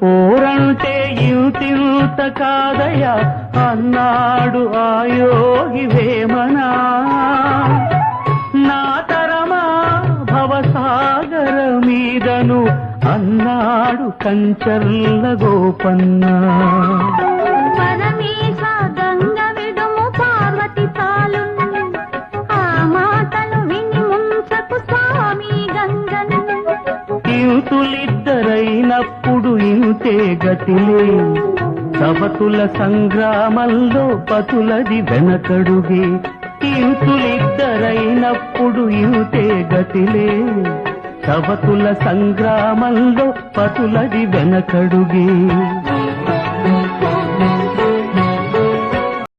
పోరంటే ఇంతింత కాదయా అన్నాడు ఆ యోగి వేమనా. నా తరమా భవసాగర మీదను అన్నాడు కంచర్ల గోపన్న. పరమేశ గంగ విడుము పార్వతి చాలు, ఆ మాటలు విని ముంచకు స్వామి గంగను. ఇంతులిద్దరైనప్పుడు ఇంతే గతిలే, సవతుల సంగ్రామంలో పతులది వెనకడుగే. ఇంతులిద్దరైనప్పుడు ఇంతే గతిలే, సవతుల సంగ్రామంలో పతులది వెనకడుగే.